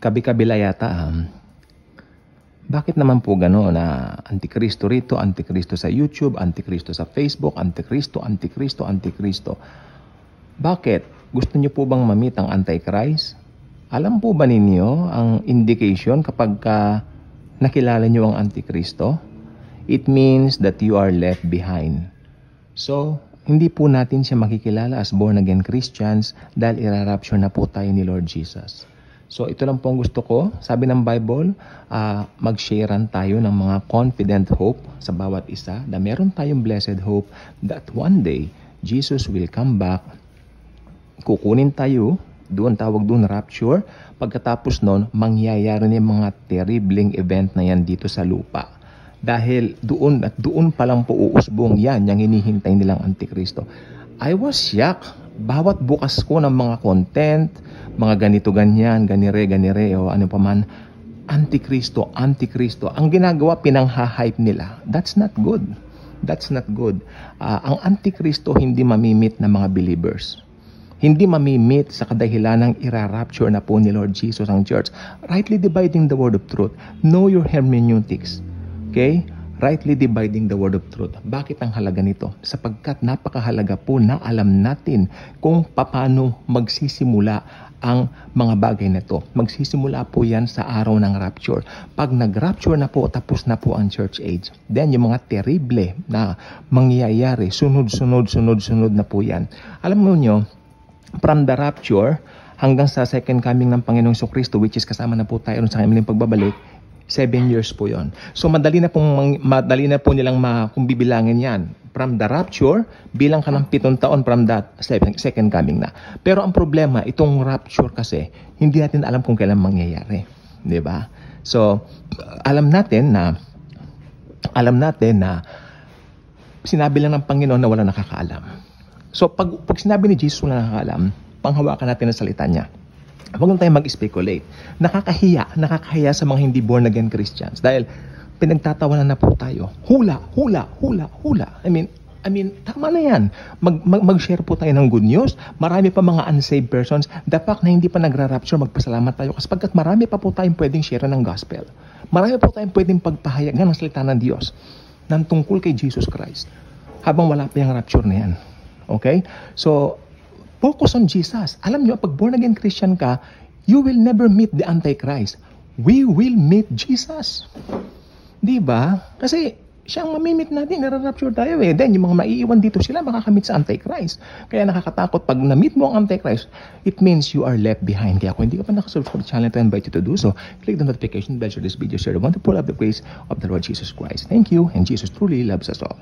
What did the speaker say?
kabi-kabila yata. Bakit naman po gano'n na Antikristo rito, Antikristo sa YouTube, Antikristo sa Facebook, Antikristo, Antikristo, Antikristo? Bakit? Gusto niyo po bang ma-meet ang Antichrist? Alam po ba ninyo ang indication kapag nakilala niyo ang Antikristo? It means that you are left behind. So, hindi po natin siya makikilala as born-again Christians dahil irarapture na po tayo ni Lord Jesus. So ito lang po ang gusto ko. Sabi ng Bible, mag-sharean tayo ng mga confident hope sa bawat isa na meron tayong blessed hope that one day, Jesus will come back. Kukunin tayo, doon tawag doon rapture. Pagkatapos nun, mangyayari ng mga terribling event na yan dito sa lupa. Dahil doon at doon pa lang po uusbong yan, yung hinihintay nilang Antikristo. I was shocked. Bawat bukas ko ng mga content, mga ganito ganyan, ganire o ano pa man, Antikristo, Antikristo. Ang ginagawa, pinangha-hype nila. That's not good. That's not good. Ang Antikristo hindi mamimit ng mga believers. Hindi mamimit sa kadahilan ng irarapture na po ni Lord Jesus ang church. Rightly dividing the word of truth. Know your hermeneutics. Okay? Rightly dividing the word of truth. Bakit ang halaga nito? Sapagkat napakahalaga po na alam natin kung paano magsisimula ang mga bagay na ito. Magsisimula po yan sa araw ng rapture. Pag nag-rapture na po, tapos na po ang church age. Then yung mga terrible na mangyayari, sunod na po yan. Alam mo nyo, from the rapture hanggang sa second coming ng Panginoong Jesucristo, which is kasama na po tayo sa kanilang pagbabalik, 7 years po yon. So madali na po nilang kung bibilangin yan. From the rapture, bilang ka ng 7 taon from that second coming na. Pero ang problema, itong rapture kasi, hindi natin alam kung kailan mangyayari. Di ba? So, alam natin na sinabi lang ng Panginoon na wala nakakaalam. So, pag sinabi ni Jesus wala nakakaalam, panghawakan natin ang salita niya. Huwag lang tayo mag-speculate. Nakakahiya sa mga hindi born-again Christians. Dahil pinagtatawanan na po tayo. Hula. I mean, tama na yan. Mag-share po tayo ng good news. Marami pa mga unsaved persons. The fact na hindi pa nagra-rapture, magpasalamat tayo. Kasi pagkat marami pa po tayong pwedeng share ng gospel. Marami po tayong pwedeng pagpahayagan ng salita ng Diyos ng tungkol kay Jesus Christ. Habang wala pa yung rapture na yan. Okay? So, focus on Jesus. Alam nyo, pag born-again Christian ka, you will never meet the Antichrist. We will meet Jesus. Di ba? Kasi siya ang mamimit natin, nare-rapture tayo eh. Then, yung mga maiiwan dito sila, makakamit sa Antichrist. Kaya nakakatakot, pag na-meet mo ang Antichrist, it means you are left behind. Kaya kung hindi ka pa nakasubscribe sa channel, I invite you to do so. Click the notification bell, share this video, share the wonderful of the praise of the Lord Jesus Christ. Thank you, and Jesus truly loves us all.